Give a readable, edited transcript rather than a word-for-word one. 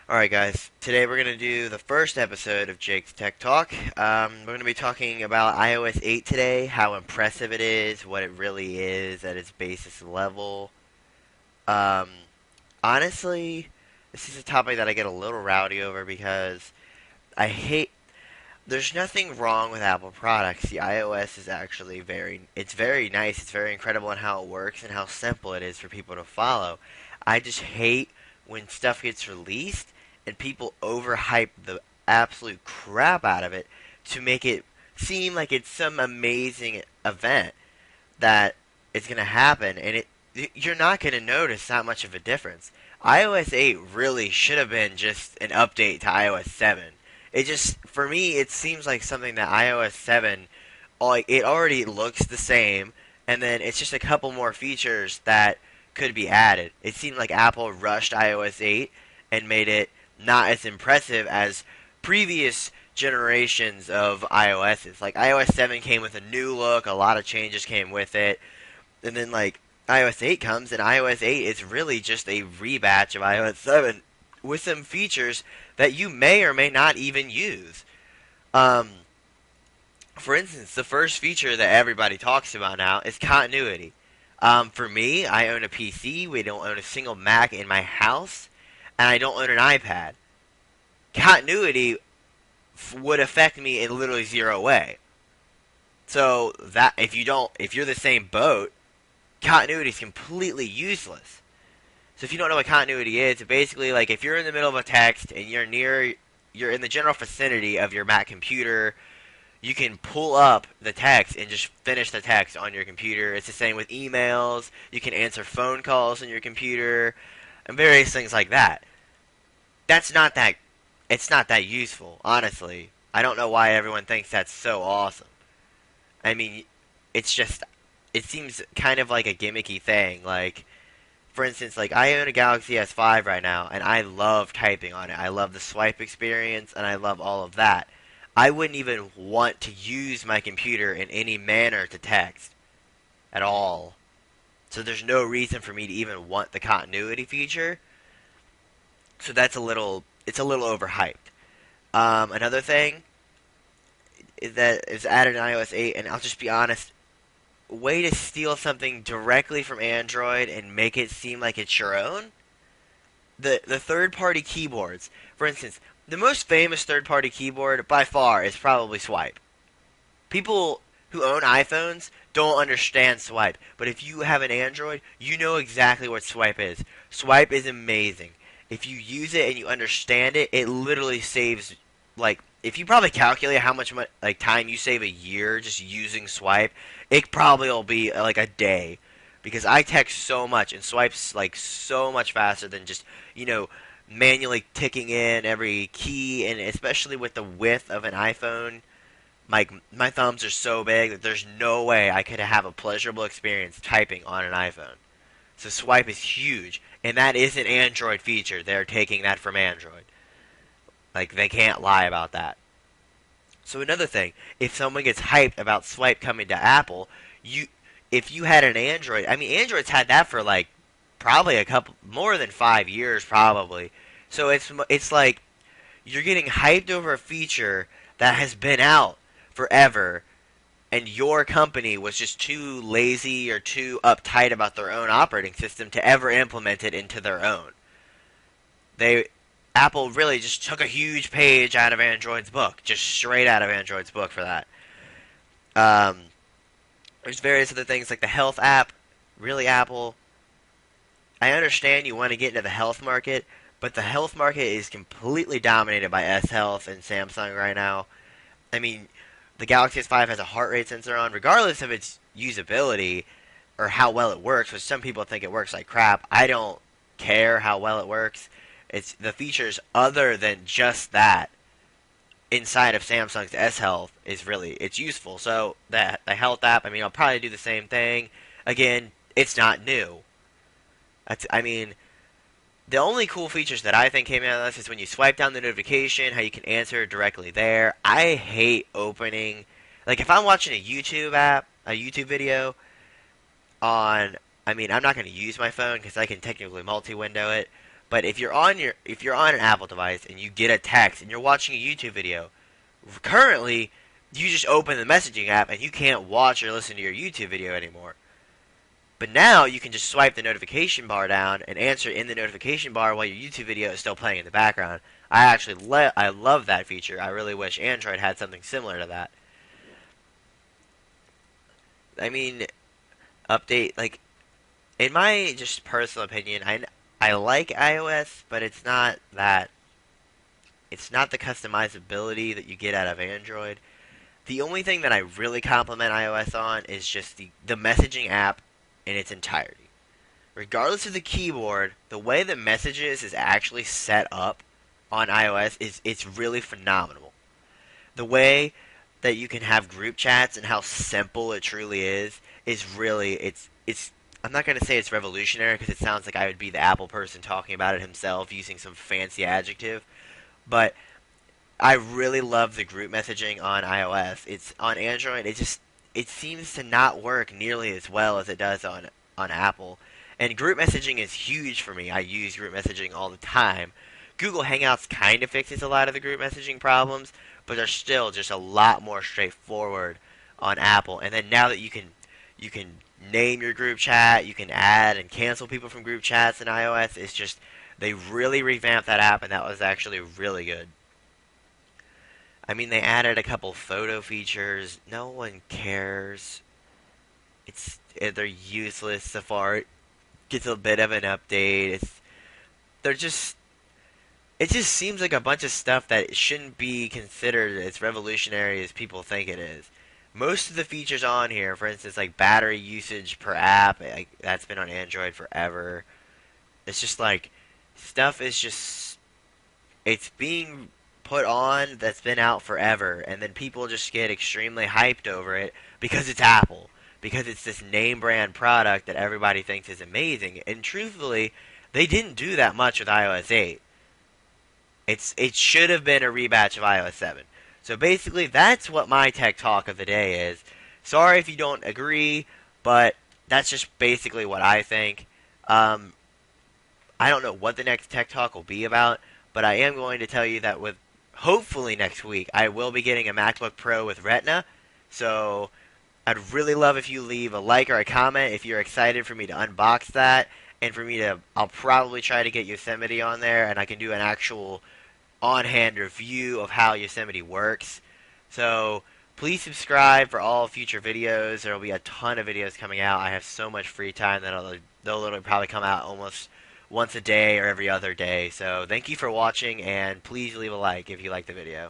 Alright guys, today we're going to do the first episode of Jake's Tech Talk. We're going to be talking about iOS 8 today, how impressive it is, what it really is at its basis level. Um, Honestly, this is a topic that I get a little rowdy over because I hate, there's nothing wrong with Apple products. The iOS is actually it's very nice, it's very incredible in how it works and how simple it is for people to follow. I just hate when stuff gets released and people overhype the absolute crap out of it to make it seem like it's some amazing event that is going to happen, and you're not going to notice that much of a difference. iOS 8 really should have been just an update to iOS 7. It just, for me, it seems like something that iOS 7, like, it already looks the same, and then it's just a couple more features that could be added. It seemed like Apple rushed iOS 8 and made it not as impressive as previous generations of iOSs. Like iOS 7 came with a new look, a lot of changes came with it, and then like iOS 8 comes, and iOS 8 is really just a rebatch of iOS 7 with some features that you may or may not even use. Um, for instance, the first feature that everybody talks about now is continuity. For me, I own a PC. We don't own a single Mac in my house, and I don't own an iPad. Continuity would affect me in literally zero way. So that if you're the same boat, continuity is completely useless. So if you don't know what continuity is, it's basically like if you're in the middle of a text and you're in the general vicinity of your Mac computer, you can pull up the text and just finish the text on your computer. It's the same with emails. You can answer phone calls on your computer and various things like that. That's not that it's not that useful, honestly. I don't know why everyone thinks that's so awesome. I mean, it's just it seems kind of like a gimmicky thing. Like, for instance, like I own a Galaxy S5 right now, and I love typing on it. I love the swipe experience, and I love all of that. I wouldn't even want to use my computer in any manner to text at all. So there's no reason for me to even want the continuity feature. So it's a little overhyped. Another thing that is added in iOS 8, and I'll just be honest, way to steal something directly from Android and make it seem like it's your own. The third party keyboards. For instance, the most famous third party keyboard by far is probably Swipe. People who own iPhones don't understand Swipe, but if you have an Android, you know exactly what Swipe is. Swipe is amazing. If you use it and you understand it, it literally saves like if you probably calculate how much like time you save a year just using Swipe, it probably will be like a day because I text so much and Swipe's like so much faster than just, you know, manually ticking in every key, and especially with the width of an iPhone, my thumbs are so big that there's no way I could have a pleasurable experience typing on an iPhone. So Swipe is huge, and that is an Android feature. They're taking that from Android. Like they can't lie about that. So another thing, if someone gets hyped about Swipe coming to Apple, you if you had an Android, I mean Android's had that for like probably a couple more than 5 years probably. So it's like you're getting hyped over a feature that has been out forever, and your company was just too lazy or too uptight about their own operating system to ever implement it into their own. They Apple really just took a huge page out of Android's book, just straight out of Android's book for that. Um, there's various other things like the health app. Really, Apple? I understand you want to get into the health market, but the health market is completely dominated by S Health and Samsung right now. I mean, the Galaxy S5 has a heart rate sensor on, regardless of its usability or how well it works, which some people think it works like crap. I don't care how well it works. It's the features other than just that inside of Samsung's S Health is really it's useful. So the health app, I mean, I'll probably do the same thing. Again, it's not new. I mean, the only cool features that I think came out of this is when you swipe down the notification, how you can answer it directly there. I hate opening, like if I'm watching a YouTube video on, I mean, I'm not going to use my phone because I can technically multi-window it, But if you're on an Apple device and you get a text and you're watching a YouTube video, currently you just open the messaging app and you can't watch or listen to your YouTube video anymore. But now you can just swipe the notification bar down and answer in the notification bar while your YouTube video is still playing in the background. I love that feature. I really wish Android had something similar to that. I mean, update like in my just personal opinion, I like iOS, but it's not the customizability that you get out of Android. The only thing that I really compliment iOS on is just the messaging app in its entirety. Regardless of the keyboard, the way the messages is actually set up on iOS it's really phenomenal. The way that you can have group chats and how simple it truly is really it's I'm not going to say it's revolutionary because it sounds like I would be the Apple person talking about it himself using some fancy adjective, but I really love the group messaging on iOS. It's on Android. It seems to not work nearly as well as it does on Apple. And group messaging is huge for me. I use group messaging all the time. Google Hangouts kind of fixes a lot of the group messaging problems, but they're still just a lot more straightforward on Apple. And then now that you can name your group chat, you can add and cancel people from group chats in iOS. It's just they really revamped that app, and that was actually really good. I mean, they added a couple photo features. No one cares. They're useless. Safari gets a bit of an update. They're just it just seems like a bunch of stuff that shouldn't be considered as revolutionary as people think it is. Most of the features on here, for instance, like battery usage per app, like that's been on Android forever. It's just like stuff is just it's being put on that's been out forever, and then people just get extremely hyped over it because it's Apple, because it's this name brand product that everybody thinks is amazing. And truthfully, they didn't do that much with iOS 8. It should have been a rebatch of iOS 7. So basically, that's what my tech talk of the day is. Sorry if you don't agree, but that's just basically what I think. Um, I don't know what the next tech talk will be about, but I am going to tell you that with hopefully next week, I will be getting a MacBook Pro with Retina. So I'd really love if you leave a like or a comment if you're excited for me to unbox that, and for me to, I'll probably try to get Yosemite on there, and I can do an actual on-hand review of how Yosemite works. So please subscribe for all future videos. There will be a ton of videos coming out. I have so much free time that they'll literally probably come out almost once a day or every other day. So thank you for watching, and please leave a like if you like the video.